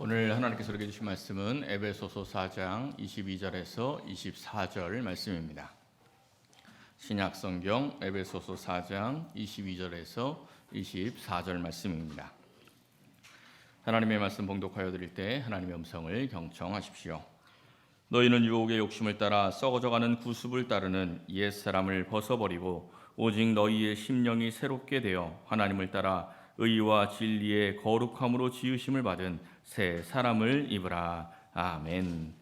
오늘 하나님께서 우리에게 주신 말씀은 에베소서 4장 22절에서 24절 말씀입니다. 신약성경 에베소서 4장 22절에서 24절 말씀입니다. 하나님의 말씀 봉독하여 드릴 때 하나님의 음성을 경청하십시오. 너희는 유혹의 욕심을 따라 썩어져가는 구습을 따르는 옛사람을 벗어버리고 오직 너희의 심령이 새롭게 되어 하나님을 따라 의와 진리의 거룩함으로 지으심을 받은 새 사람을 입으라. 아멘.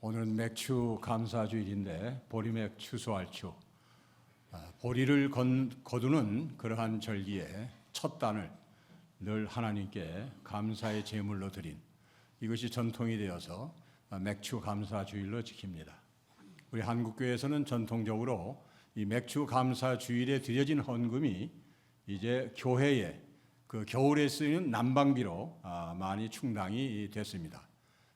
오늘은 맥주 감사주일인데 보리맥 추수할 주, 보리를 거두는 그러한 절기에 첫 단을 늘 하나님께 감사의 제물로 드린, 이것이 전통이 되어서 맥주 감사주일로 지킵니다. 우리 한국교회에서는 전통적으로 이 맥주 감사주일에 드려진 헌금이 이제 교회에 그 겨울에 쓰이는 난방비로 많이 충당이 됐습니다.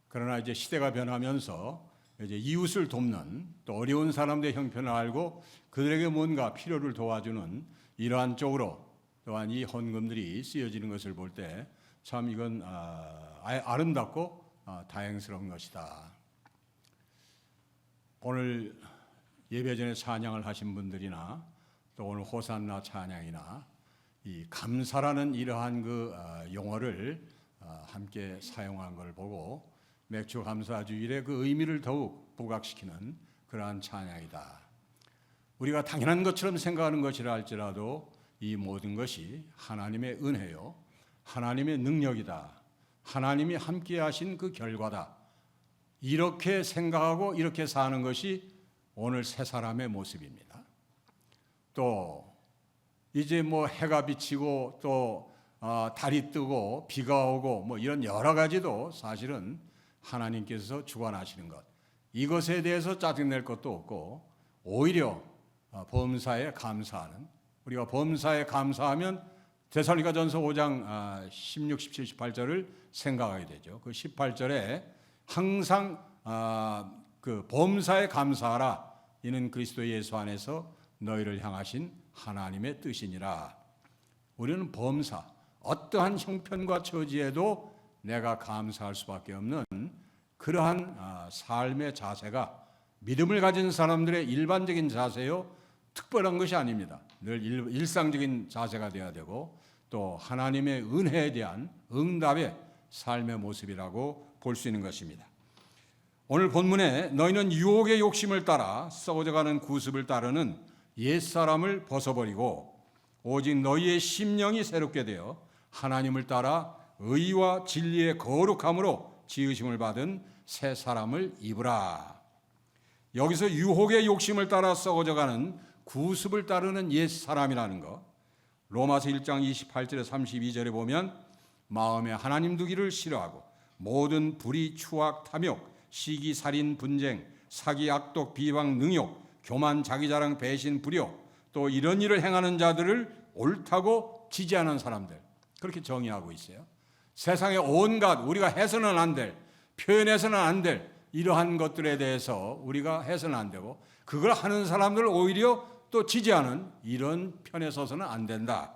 그러나 이제 시대가 변하면서 이제 이웃을 돕는, 또 어려운 사람들의 형편을 알고 그들에게 뭔가 필요를 도와주는 이러한 쪽으로 또한 이 헌금들이 쓰여지는 것을 볼 때 참 이건 아름답고 다행스러운 것이다. 오늘 예배 전에 찬양을 하신 분들이나 또 오늘 호산나 찬양이나 이 감사라는 이러한 그 용어를 함께 사용한 걸 보고 맥주 감사주일의 그 의미를 더욱 부각시키는 그러한 찬양이다. 우리가 당연한 것처럼 생각하는 것이라 할지라도 이 모든 것이 하나님의 은혜요, 하나님의 능력이다, 하나님이 함께 하신 그 결과다, 이렇게 생각하고 이렇게 사는 것이 오늘 새 사람의 모습입니다. 또 이제 뭐 해가 비치고 또 달이 뜨고 비가 오고 뭐 이런 여러 가지도 사실은 하나님께서 주관하시는 것, 이것에 대해서 짜증낼 것도 없고 오히려 범사에 감사하는, 우리가 범사에 감사하면 데살로니가전서 5장 16, 17, 18절을 생각하게 되죠. 그 18절에 항상 그 범사에 감사하라, 이는 그리스도 예수 안에서 너희를 향하신 하나님의 뜻이니라. 우리는 범사, 어떠한 형편과 처지에도 내가 감사할 수밖에 없는 그러한 삶의 자세가 믿음을 가진 사람들의 일반적인 자세요, 특별한 것이 아닙니다. 늘 일상적인 자세가 되어야 되고 또 하나님의 은혜에 대한 응답의 삶의 모습이라고 볼 수 있는 것입니다. 오늘 본문에 너희는 유혹의 욕심을 따라 썩어져가는 구습을 따르는 옛사람을 벗어버리고 오직 너희의 심령이 새롭게 되어 하나님을 따라 의와 진리의 거룩함으로 지으심을 받은 새 사람을 입으라. 여기서 유혹의 욕심을 따라 썩어져가는 구습을 따르는 옛사람이라는 것, 로마서 1장 28절에 32절에 보면 마음에 하나님 두기를 싫어하고 모든 불의, 추악, 탐욕, 시기, 살인, 분쟁, 사기, 악독, 비방, 능욕, 교만, 자기자랑, 배신, 불효, 또 이런 일을 행하는 자들을 옳다고 지지하는 사람들, 그렇게 정의하고 있어요. 세상에 온갖 우리가 해서는 안 될, 표현해서는 안 될 이러한 것들에 대해서 우리가 해서는 안 되고 그걸 하는 사람들을 오히려 또 지지하는 이런 편에 서서는 안 된다.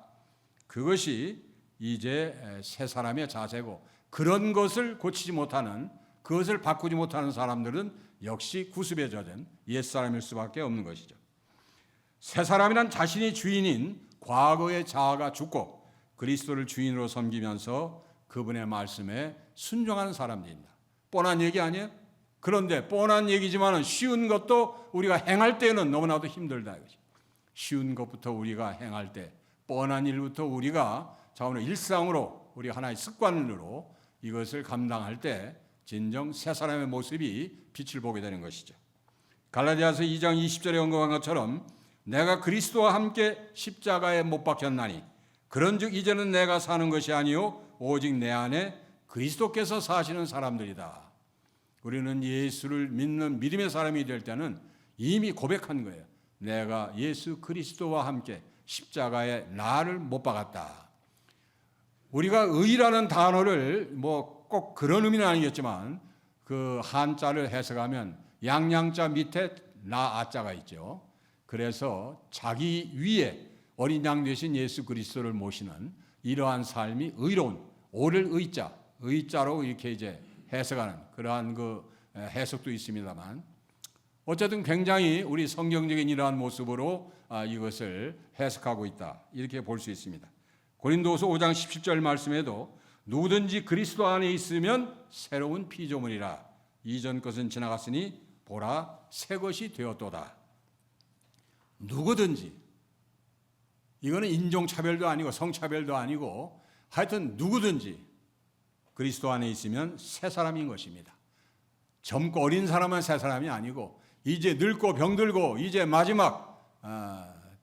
그것이 이제 새 사람의 자세고, 그런 것을 고치지 못하는, 그것을 바꾸지 못하는 사람들은 역시 구습에 젖은 옛사람일 수밖에 없는 것이죠. 새 사람이란 자신이 주인인 과거의 자아가 죽고 그리스도를 주인으로 섬기면서 그분의 말씀에 순종하는 사람들입니다. 뻔한 얘기 아니에요? 그런데 뻔한 얘기지만 쉬운 것도 우리가 행할 때는 너무나도 힘들다 이거죠. 쉬운 것부터 우리가 행할 때, 뻔한 일부터 우리가 오늘 일상으로 우리 하나의 습관으로 이것을 감당할 때 진정 새 사람의 모습이 빛을 보게 되는 것이죠. 갈라디아서 2장 20절에 언급한 것처럼 내가 그리스도와 함께 십자가에 못 박혔나니 그런즉 이제는 내가 사는 것이 아니요 오직 내 안에 그리스도께서 사시는 사람들이다. 우리는 예수를 믿는 믿음의 사람이 될 때는 이미 고백한 거예요. 내가 예수 그리스도와 함께 십자가에 나를 못 박았다. 우리가 의라는 단어를 뭐 꼭 그런 의미는 아니겠지만 그 한자를 해석하면 양양자 밑에 나 아자가 있죠. 그래서 자기 위에 어린 양 되신 예수 그리스도를 모시는 이러한 삶이 의로운, 오를 의자, 의자로 이렇게 이제 해석하는 그러한 그 해석도 있습니다만, 어쨌든 굉장히 우리 성경적인 이러한 모습으로 이것을 해석하고 있다, 이렇게 볼 수 있습니다. 고린도후서 5장 17절 말씀에도 누구든지 그리스도 안에 있으면 새로운 피조물이라, 이전 것은 지나갔으니 보라 새 것이 되었도다. 누구든지, 이거는 인종차별도 아니고 성차별도 아니고 하여튼 누구든지 그리스도 안에 있으면 새 사람인 것입니다. 젊고 어린 사람은 새 사람이 아니고, 이제 늙고 병들고 이제 마지막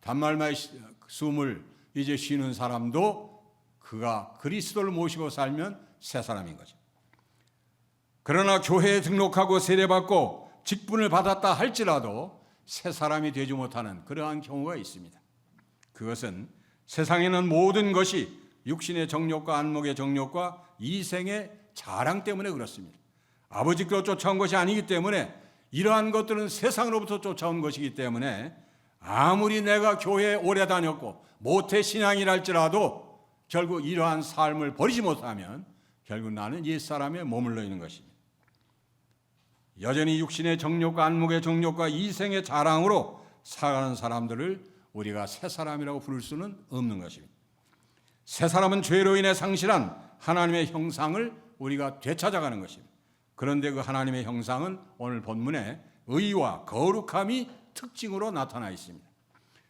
단말마의 숨을 이제 쉬는 사람도 그가 그리스도를 모시고 살면 새 사람인 거죠. 그러나 교회에 등록하고 세례받고 직분을 받았다 할지라도 새 사람이 되지 못하는 그러한 경우가 있습니다. 그것은 세상에는 모든 것이 육신의 정욕과 안목의 정욕과 이생의 자랑 때문에 그렇습니다. 아버지께로 쫓아온 것이 아니기 때문에, 이러한 것들은 세상으로부터 쫓아온 것이기 때문에, 아무리 내가 교회에 오래 다녔고 모태 신앙이랄지라도 결국 이러한 삶을 버리지 못하면 결국 나는 옛사람에 머물러 있는 것입니다. 여전히 육신의 정욕과 안목의 정욕과 이생의 자랑으로 살아가는 사람들을 우리가 새 사람이라고 부를 수는 없는 것입니다. 새 사람은 죄로 인해 상실한 하나님의 형상을 우리가 되찾아가는 것입니다. 그런데 그 하나님의 형상은 오늘 본문에 의와 거룩함이 특징으로 나타나 있습니다.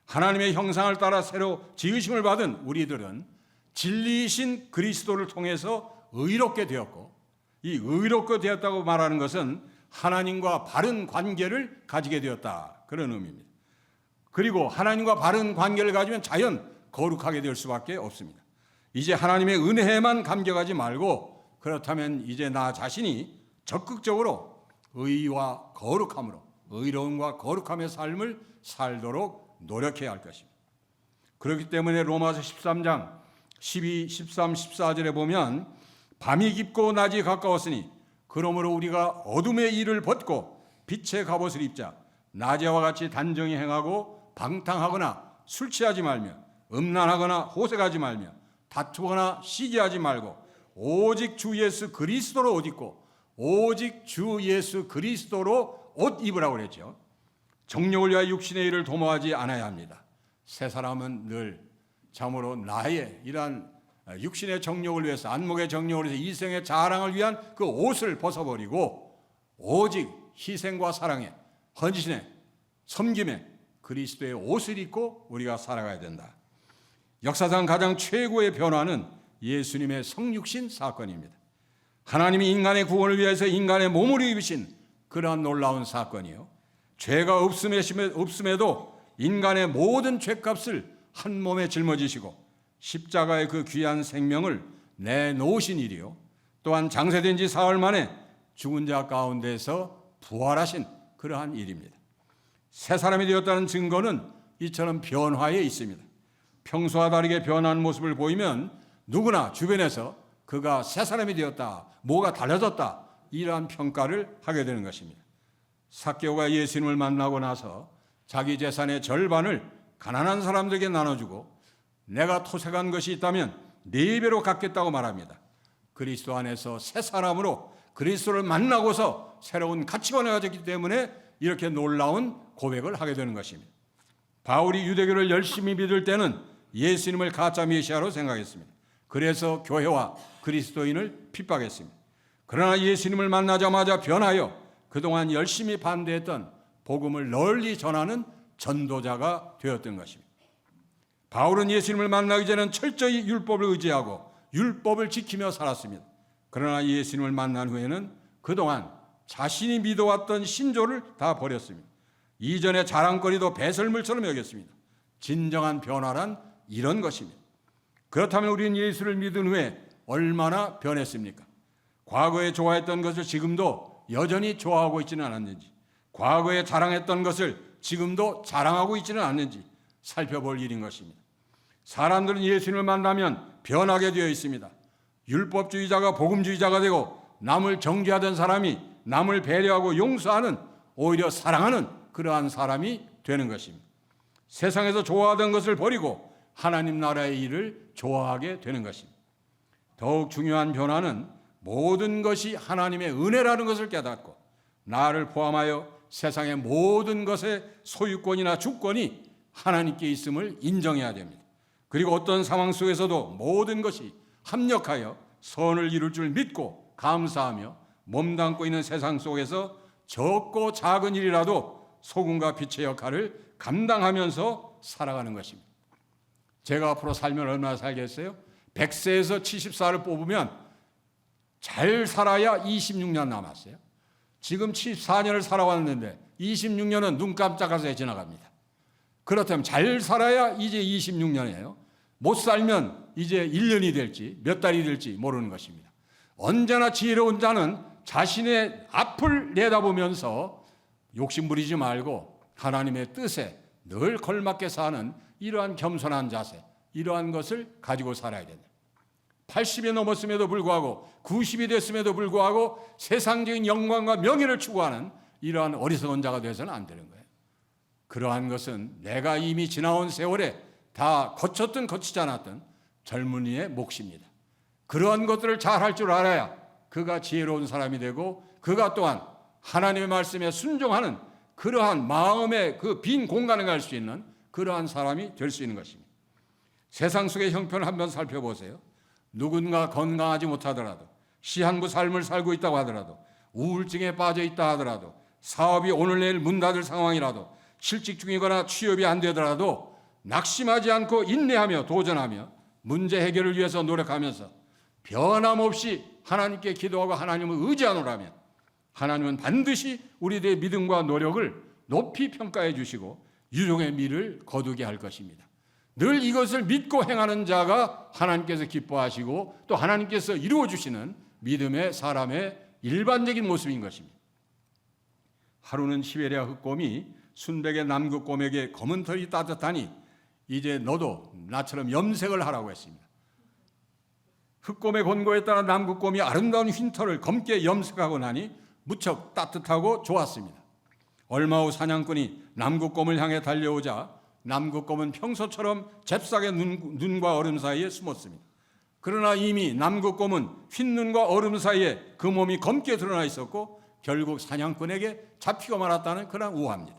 하나님의 형상을 따라 새로 지으심을 받은 우리들은 진리이신 그리스도를 통해서 의롭게 되었고, 이 의롭게 되었다고 말하는 것은 하나님과 바른 관계를 가지게 되었다, 그런 의미입니다. 그리고 하나님과 바른 관계를 가지면 자연 거룩하게 될 수밖에 없습니다. 이제 하나님의 은혜에만 감격하지 말고, 그렇다면 이제 나 자신이 적극적으로 의와 거룩함으로, 의로움과 거룩함의 삶을 살도록 노력해야 할 것입니다. 그렇기 때문에 로마서 13장 12, 13, 14절에 보면 밤이 깊고 낮이 가까웠으니 그러므로 우리가 어둠의 일을 벗고 빛의 갑옷을 입자. 낮에와 같이 단정히 행하고 방탕하거나 술 취하지 말며 음란하거나 호색하지 말며 다투거나 시기하지 말고 오직 주 예수 그리스도로 옷 입고, 오직 주 예수 그리스도로 옷 입으라고 그랬죠. 정욕을 위하여 육신의 일을 도모하지 않아야 합니다. 새 사람은 늘 참으로 나의 이러한 육신의 정욕을 위해서, 안목의 정욕을 위해서, 이생의 자랑을 위한 그 옷을 벗어버리고 오직 희생과 사랑에, 헌신에, 섬김에 그리스도의 옷을 입고 우리가 살아가야 된다. 역사상 가장 최고의 변화는 예수님의 성육신 사건입니다. 하나님이 인간의 구원을 위해서 인간의 몸을 입으신 그러한 놀라운 사건이요, 죄가 없음에도 인간의 모든 죄값을 한 몸에 짊어지시고 십자가의 그 귀한 생명을 내놓으신 일이요, 또한 장세된 지 사흘 만에 죽은 자 가운데서 부활하신 그러한 일입니다. 새 사람이 되었다는 증거는 이처럼 변화에 있습니다. 평소와 다르게 변한 모습을 보이면 누구나 주변에서 그가 새 사람이 되었다, 뭐가 달라졌다, 이러한 평가를 하게 되는 것입니다. 삭개오가 예수님을 만나고 나서 자기 재산의 절반을 가난한 사람들에게 나눠주고 내가 토색한 것이 있다면 4배로 갚겠다고 말합니다. 그리스도 안에서 새 사람으로 그리스도를 만나고서 새로운 가치관을 가졌기 때문에 이렇게 놀라운 고백을 하게 되는 것입니다. 바울이 유대교를 열심히 믿을 때는 예수님을 가짜 메시아로 생각했습니다. 그래서 교회와 그리스도인을 핍박했습니다. 그러나 예수님을 만나자마자 변하여 그동안 열심히 반대했던 복음을 널리 전하는 전도자가 되었던 것입니다. 바울은 예수님을 만나기 전에는 철저히 율법을 의지하고 율법을 지키며 살았습니다. 그러나 예수님을 만난 후에는 그동안 자신이 믿어왔던 신조를 다 버렸습니다. 이전의 자랑거리도 배설물처럼 여겼습니다. 진정한 변화란 이런 것입니다. 그렇다면 우리는 예수를 믿은 후에 얼마나 변했습니까? 과거에 좋아했던 것을 지금도 여전히 좋아하고 있지는 않았는지, 과거에 자랑했던 것을 지금도 자랑하고 있지는 않는지 살펴볼 일인 것입니다. 사람들은 예수님을 만나면 변하게 되어 있습니다. 율법주의자가 복음주의자가 되고 남을 정죄하던 사람이 남을 배려하고 용서하는, 오히려 사랑하는 그러한 사람이 되는 것입니다. 세상에서 좋아하던 것을 버리고 하나님 나라의 일을 좋아하게 되는 것입니다. 더욱 중요한 변화는 모든 것이 하나님의 은혜라는 것을 깨닫고 나를 포함하여 세상의 모든 것의 소유권이나 주권이 하나님께 있음을 인정해야 됩니다. 그리고 어떤 상황 속에서도 모든 것이 합력하여 선을 이룰 줄 믿고 감사하며 몸담고 있는 세상 속에서 적고 작은 일이라도 소금과 빛의 역할을 감당하면서 살아가는 것입니다. 제가 앞으로 살면 얼마나 살겠어요? 100세에서 74를 뽑으면 잘 살아야 26년 남았어요. 지금 74년을 살아왔는데 26년은 눈 깜짝할 새에 지나갑니다. 그렇다면 잘 살아야 이제 26년이에요. 못 살면 이제 1년이 될지 몇 달이 될지 모르는 것입니다. 언제나 지혜로운 자는 자신의 앞을 내다보면서 욕심부리지 말고 하나님의 뜻에 늘 걸맞게 사는 이러한 겸손한 자세, 이러한 것을 가지고 살아야 된다. 80이 넘었음에도 불구하고 90이 됐음에도 불구하고 세상적인 영광과 명예를 추구하는 이러한 어리석은 자가 되어서는 안 되는 거예요. 그러한 것은 내가 이미 지나온 세월에 다 거쳤든 거치지 않았든 젊은이의 몫입니다. 그러한 것들을 잘 할 줄 알아야 그가 지혜로운 사람이 되고 그가 또한 하나님의 말씀에 순종하는 그러한 마음의 그 빈 공간에 갈 수 있는 그러한 사람이 될 수 있는 것입니다. 세상 속의 형편을 한번 살펴보세요. 누군가 건강하지 못하더라도 시한부 삶을 살고 있다고 하더라도 우울증에 빠져 있다 하더라도 사업이 오늘 내일 문 닫을 상황이라도 실직 중이거나 취업이 안 되더라도 낙심하지 않고 인내하며 도전하며 문제 해결을 위해서 노력하면서 변함없이 하나님께 기도하고 하나님을 의지하노라면 하나님은 반드시 우리들의 믿음과 노력을 높이 평가해 주시고 유종의 미를 거두게 할 것입니다. 늘 이것을 믿고 행하는 자가 하나님께서 기뻐하시고 또 하나님께서 이루어 주시는 믿음의 사람의 일반적인 모습인 것입니다. 하루는 시베리아 흑곰이 순백의 남극곰에게 검은 털이 따뜻하니 이제 너도 나처럼 염색을 하라고 했습니다. 흑곰의 권고에 따라 남극곰이 아름다운 흰털을 검게 염색하고 나니 무척 따뜻하고 좋았습니다. 얼마 후 사냥꾼이 남극곰을 향해 달려오자 남극곰은 평소처럼 잽싸게 눈과 얼음 사이에 숨었습니다. 그러나 이미 남극곰은 흰눈과 얼음 사이에 그 몸이 검게 드러나 있었고 결국 사냥꾼에게 잡히고 말았다는 그런 우화입니다.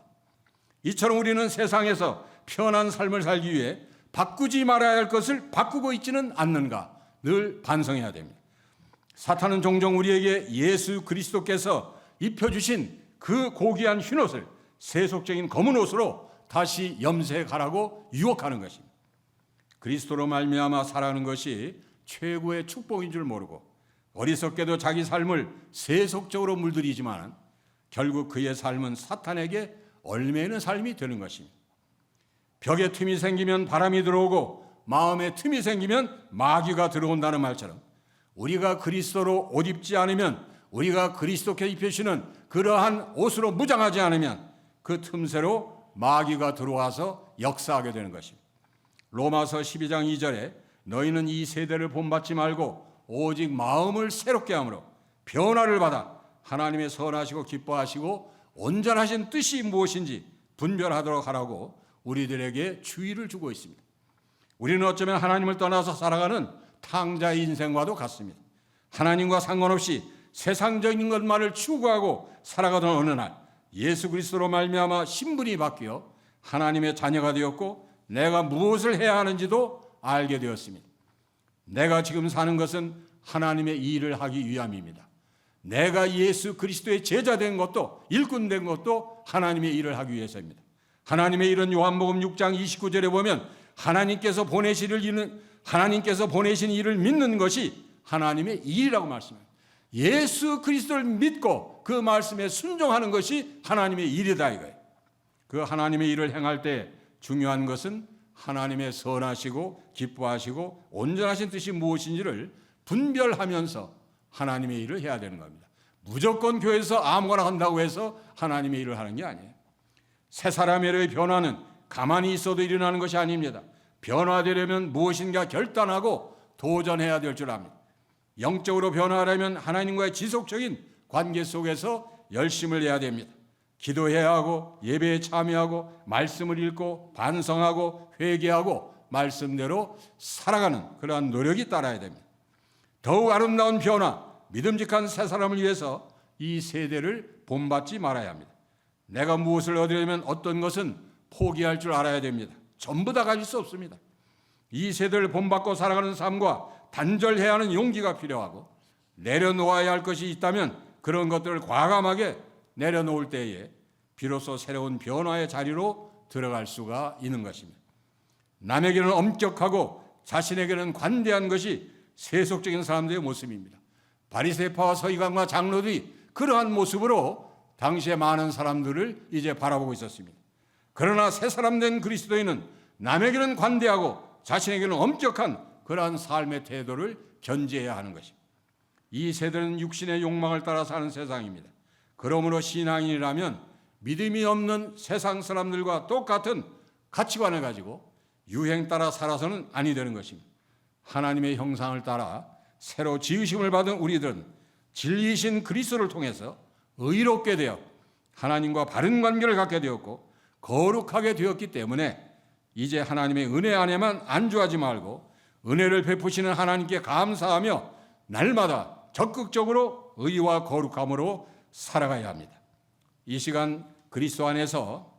이처럼 우리는 세상에서 편한 삶을 살기 위해 바꾸지 말아야 할 것을 바꾸고 있지는 않는가 늘 반성해야 됩니다. 사탄은 종종 우리에게 예수 그리스도께서 입혀주신 그 고귀한 흰옷을 세속적인 검은 옷으로 다시 염색하라고 유혹하는 것입니다. 그리스도로 말미암아 살아가는 것이 최고의 축복인 줄 모르고 어리석게도 자기 삶을 세속적으로 물들이지만 결국 그의 삶은 사탄에게 얽매이는 삶이 되는 것입니다. 벽에 틈이 생기면 바람이 들어오고 마음에 틈이 생기면 마귀가 들어온다는 말처럼 우리가 그리스도로 옷 입지 않으면 우리가 그리스도께 입혀주시는 그러한 옷으로 무장하지 않으면 그 틈새로 마귀가 들어와서 역사하게 되는 것입니다. 로마서 12장 2절에 너희는 이 세대를 본받지 말고 오직 마음을 새롭게 함으로 변화를 받아 하나님의 선하시고 기뻐하시고 온전하신 뜻이 무엇인지 분별하도록 하라고 우리들에게 주의를 주고 있습니다. 우리는 어쩌면 하나님을 떠나서 살아가는 탕자의 인생과도 같습니다. 하나님과 상관없이 세상적인 것만을 추구하고 살아가던 어느 날 예수 그리스도로 말미암아 신분이 바뀌어 하나님의 자녀가 되었고 내가 무엇을 해야 하는지도 알게 되었습니다. 내가 지금 사는 것은 하나님의 일을 하기 위함입니다. 내가 예수 그리스도의 제자 된 것도 일꾼 된 것도 하나님의 일을 하기 위해서입니다. 하나님의 일은 요한복음 6장 29절에 보면 하나님께서 보내신 일을 믿는 것이 하나님의 일이라고 말씀합니다. 예수 그리스도를 믿고 그 말씀에 순종하는 것이 하나님의 일이다 이거예요. 그 하나님의 일을 행할 때 중요한 것은 하나님의 선하시고 기뻐하시고 온전하신 뜻이 무엇인지를 분별하면서 하나님의 일을 해야 되는 겁니다. 무조건 교회에서 아무거나 한다고 해서 하나님의 일을 하는 게 아니에요. 새 사람의 변화는 가만히 있어도 일어나는 것이 아닙니다. 변화되려면 무엇인가 결단하고 도전해야 될 줄 압니다. 영적으로 변화하려면 하나님과의 지속적인 관계 속에서 열심을 해야 됩니다. 기도해야 하고 예배에 참여하고 말씀을 읽고 반성하고 회개하고 말씀대로 살아가는 그러한 노력이 따라야 됩니다. 더욱 아름다운 변화, 믿음직한 새 사람을 위해서 이 세대를 본받지 말아야 합니다. 내가 무엇을 얻으려면 어떤 것은 포기할 줄 알아야 됩니다. 전부 다 가질 수 없습니다. 이 세대를 본받고 살아가는 삶과 단절해야 하는 용기가 필요하고, 내려놓아야 할 것이 있다면 그런 것들을 과감하게 내려놓을 때에 비로소 새로운 변화의 자리로 들어갈 수가 있는 것입니다. 남에게는 엄격하고 자신에게는 관대한 것이 세속적인 사람들의 모습입니다. 바리새파와 서기관과 장로들이 그러한 모습으로 당시에 많은 사람들을 이제 바라보고 있었습니다. 그러나 새 사람 된 그리스도인은 남에게는 관대하고 자신에게는 엄격한 그러한 삶의 태도를 견지해야 하는 것입니다. 이 세대는 육신의 욕망을 따라 사는 세상입니다. 그러므로 신앙인이라면 믿음이 없는 세상 사람들과 똑같은 가치관을 가지고 유행 따라 살아서는 아니 되는 것입니다. 하나님의 형상을 따라 새로 지으심을 받은 우리들은 진리이신 그리스도를 통해서 의롭게 되어 하나님과 바른 관계를 갖게 되었고 거룩하게 되었기 때문에 이제 하나님의 은혜 안에만 안주하지 말고 은혜를 베푸시는 하나님께 감사하며 날마다 적극적으로 의와 거룩함으로 살아가야 합니다. 이 시간 그리스도 안에서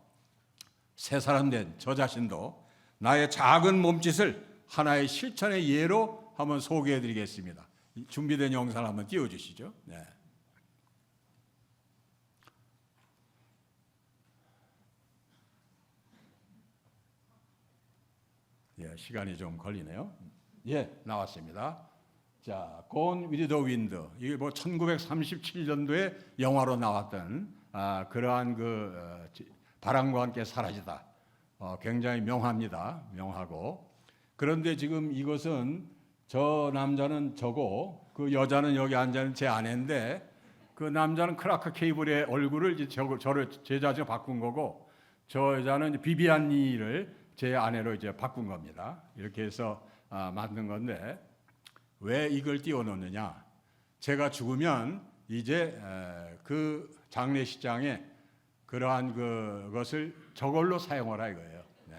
새 사람 된 저 자신도 나의 작은 몸짓을 하나의 실천의 예로 한번 소개해 드리겠습니다. 준비된 영상을 한번 띄워주시죠. 네. 예, 시간이 좀 걸리네요. 예, 나왔습니다. 자, Gone with the Wind. 이게 뭐 1937년도에 영화로 나왔던 그러한 바람과 함께 사라지다. 굉장히 명합니다. 명하고. 그런데 지금 이것은 저 남자는 저고 그 여자는 여기 앉아 있는 제 아내인데, 그 남자는 크라크 케이블의 얼굴을 이제 저를 제 자신을 바꾼 거고, 저 여자는 비비안 니를 제 아내로 이제 바꾼 겁니다. 이렇게 해서 만든 건데, 왜 이걸 띄워놓느냐? 제가 죽으면 이제 그 장례식장에 그러한 그것을 저걸로 사용하라 이거예요. 네.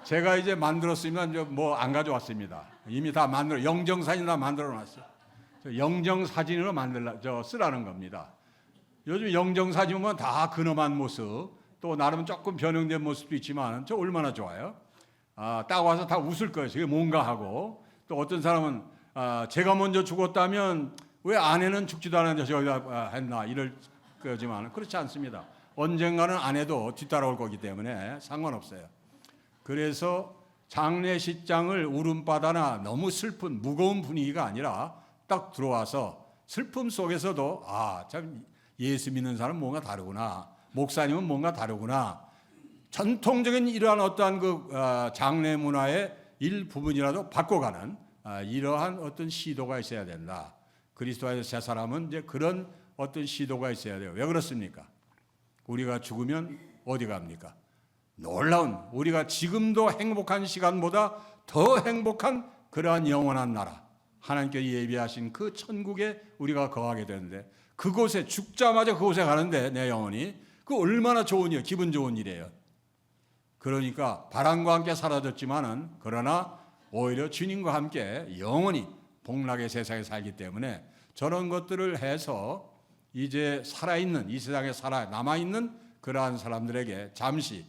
제가 이제 만들었으면 뭐 안 가져왔습니다. 이미 다 영정사진 다 만들어놨어요. 영정사진으로 쓰라는 겁니다. 요즘 영정사진 보면 다 근엄한 모습, 또 나름 조금 변형된 모습도 있지만 저 얼마나 좋아요. 딱 와서 다 웃을 거예요. 저게 뭔가 하고, 또 어떤 사람은 제가 먼저 죽었다면 왜 아내는 죽지도 않았는데 저기다 했나 이럴 거지만 그렇지 않습니다. 언젠가는 아내도 뒤따라올 거기 때문에 상관없어요. 그래서 장례식장을 울음바다나 너무 슬픈 무거운 분위기가 아니라 딱 들어와서 슬픔 속에서도 참 예수 믿는 사람은 뭔가 다르구나, 목사님은 뭔가 다르구나, 전통적인 이러한 어떠한 장례 문화의 일부분이라도 바꿔가는 이러한 어떤 시도가 있어야 된다. 그리스도의 새 사람은 이제 그런 어떤 시도가 있어야 돼요. 왜 그렇습니까? 우리가 죽으면 어디 갑니까? 놀라운, 우리가 지금도 행복한 시간보다 더 행복한 그러한 영원한 나라, 하나님께 예비하신 그 천국에 우리가 거하게 되는데, 그곳에 죽자마자 그곳에 가는데 내 영혼이, 그 얼마나 좋은 일, 기분 좋은 일이에요. 그러니까 바람과 함께 사라졌지만은 그러나 오히려 주님과 함께 영원히 복락의 세상에 살기 때문에 저런 것들을 해서 이제 살아있는, 이 세상에 남아있는 그러한 사람들에게 잠시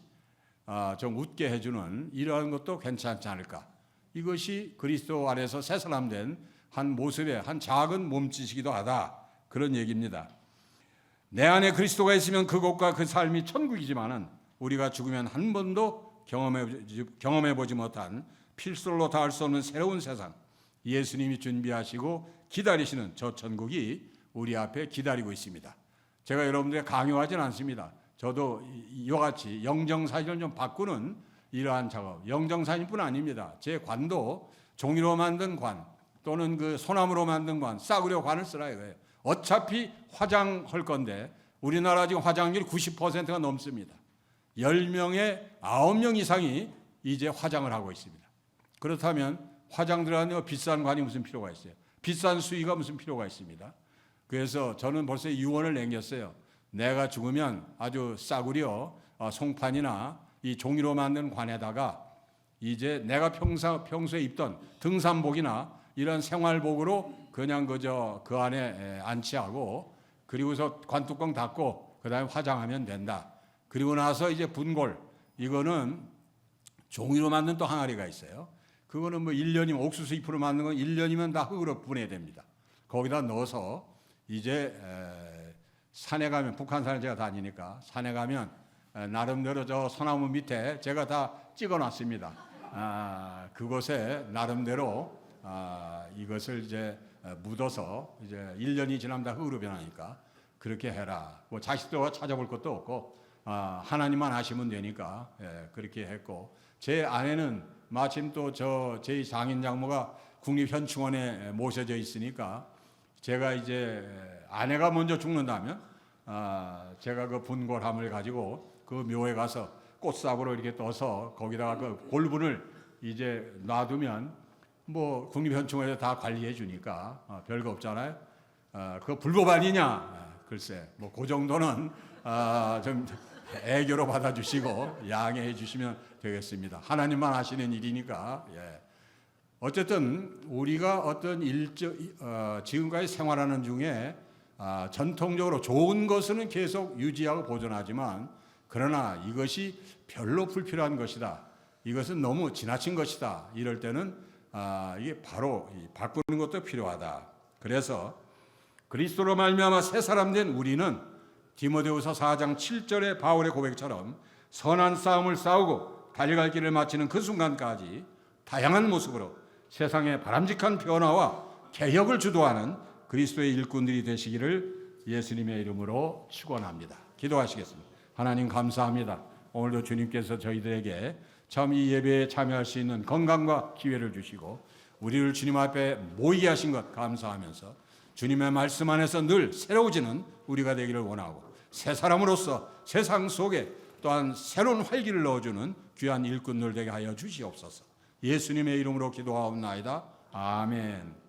좀 웃게 해주는 이러한 것도 괜찮지 않을까. 이것이 그리스도 안에서 새 사람 된 한 모습의 한 작은 몸짓이기도 하다, 그런 얘기입니다. 내 안에 그리스도가 있으면 그곳과 그 삶이 천국이지만은 우리가 죽으면 한 번도 경험해보지 못한 필수로 닿을 수 없는 새로운 세상, 예수님이 준비하시고 기다리시는 저 천국이 우리 앞에 기다리고 있습니다. 제가 여러분들에게 강요하지는 않습니다. 저도 이와 같이 영정사진을 좀 바꾸는 이러한 작업, 영정사진뿐 아닙니다. 제 관도 종이로 만든 관 또는 그 소나무로 만든 관, 싸구려 관을 쓰라 이거예요. 어차피 화장할 건데 우리나라 지금 화장률 90%가 넘습니다. 10명에 9명 이상이 이제 화장을 하고 있습니다. 그렇다면 화장 들어가는 비싼 관이 무슨 필요가 있어요? 비싼 수의가 무슨 필요가 있습니다. 그래서 저는 벌써 유언을 남겼어요. 내가 죽으면 아주 싸구려 송판이나 이 종이로 만든 관에다가 이제 내가 평소에 입던 등산복이나 이런 생활복으로 그냥 그저 그 안에 안치하고 그리고서 관뚜껑 닫고 그다음에 화장하면 된다. 그리고 나서 이제 분골 이거는 종이로 만든 또 항아리가 있어요. 그거는 뭐 1년이면 옥수수 잎으로 만든 건 1년이면 다 흙으로 분해됩니다. 거기다 넣어서 이제 산에 가면 북한산에 제가 다니니까 산에 가면 나름대로 저 소나무 밑에 제가 다 찍어놨습니다. 그곳에 나름대로 이것을 이제 묻어서 이제 1년이 지나면 다 흙으로 변하니까 그렇게 해라. 뭐 자식도 찾아볼 것도 없고 하나님만 아시면 되니까 그렇게 했고 제 아내는 마침 또 제 장인 장모가 국립현충원에 모셔져 있으니까 제가 이제 아내가 먼저 죽는다면 제가 그 분골함을 가지고 그 묘에 가서 꽃삽으로 이렇게 떠서 거기다가 그 골분을 이제 놔두면 뭐 국립현충원에서 다 관리해 주니까 별거 없잖아요. 그거 불법 아니냐? 글쎄 뭐 그 정도는 좀 애교로 받아주시고 양해해 주시면 되겠습니다. 하나님만 하시는 일이니까. 어쨌든 우리가 어떤 지금까지 생활하는 중에 전통적으로 좋은 것은 계속 유지하고 보존하지만 그러나 이것이 별로 불필요한 것이다. 이것은 너무 지나친 것이다. 이럴 때는 이게 바로 바꾸는 것도 필요하다. 그래서 그리스도로 말미암아 새 사람 된 우리는 디모데후서 4장 7절의 바울의 고백처럼 선한 싸움을 싸우고 달려갈 길을 마치는 그 순간까지 다양한 모습으로 세상의 바람직한 변화와 개혁을 주도하는 그리스도의 일꾼들이 되시기를 예수님의 이름으로 축원합니다. 기도하시겠습니다. 하나님 감사합니다. 오늘도 주님께서 저희들에게 참 이 예배에 참여할 수 있는 건강과 기회를 주시고 우리를 주님 앞에 모이게 하신 것 감사하면서 주님의 말씀 안에서 늘 새로워지는 우리가 되기를 원하고 새 사람으로서 세상 속에 또한 새로운 활기를 넣어주는 귀한 일꾼들 되게 하여 주시옵소서. 예수님의 이름으로 기도하옵나이다. 아멘.